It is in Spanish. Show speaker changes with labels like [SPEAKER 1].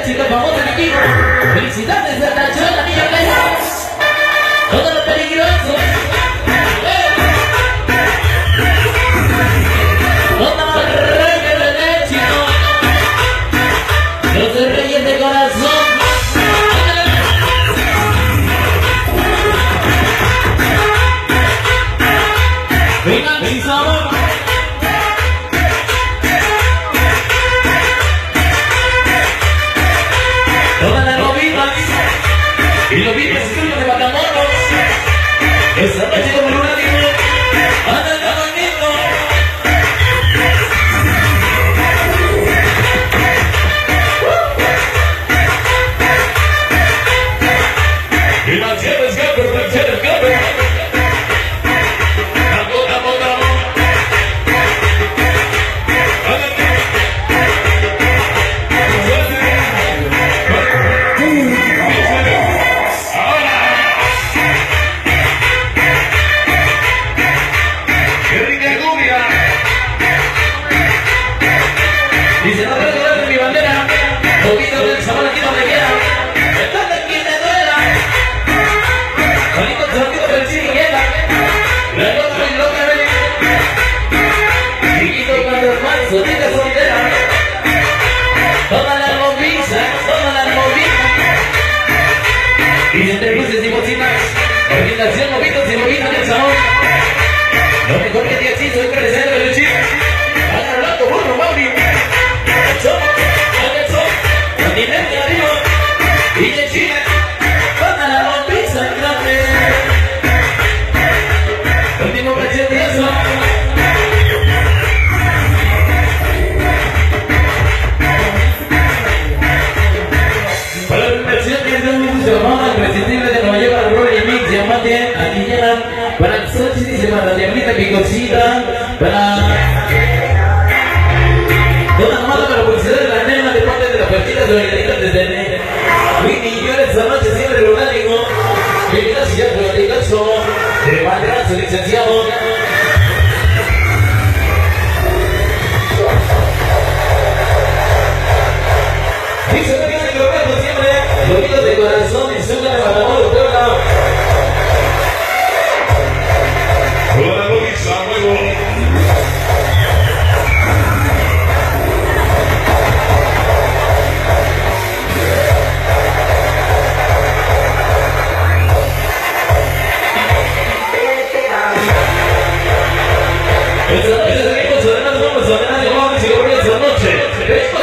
[SPEAKER 1] la chica famosa de aquí. Felicidades a la chona, niña Blanca. Todo lo peligroso. Toma reyes de éxito. Los reyes de corazón. Vengan sin sabor. Todas las lobitas y lobitas de Matamoros. Esta noche como un ánimo andan caminando. Y la chela escape, la chela escape. Dice, no quiero tirar de mi bandera, poquito del sabor aquí donde quiera, estando aquí me duela, bonito sonido del cine queda, la loca y loca de chiquito cuando el manso tiene soltera, toda la movida, y entre luces y bocinas, organización movitos y movidos del sabor, lo mejor que te existe es crecer el chip, hagan loco, burro, Mauri. Continente arriba y de Chile toda la lombriza grande. Último precioso. Para la inversión que es un llamado imprescindible de Nueva York, Aurora y Mix, Diamante, aquí llegan para el Xochitl, dice para la Diablita Picosita, para toda mala para la publicidad de la nena de parte de la partida de la desde Winnie, yo esta noche siempre lo digo. Que gracias por el caso de Madrazo, licenciado. Dice que tiene que lograr siempre los de corazón y suena de Matamoros, Puebla. Hola, Luisa, huevo. Ese es el equipo, se ordenan los nombres, se ordenan los nombres y lo voy a hacer noche.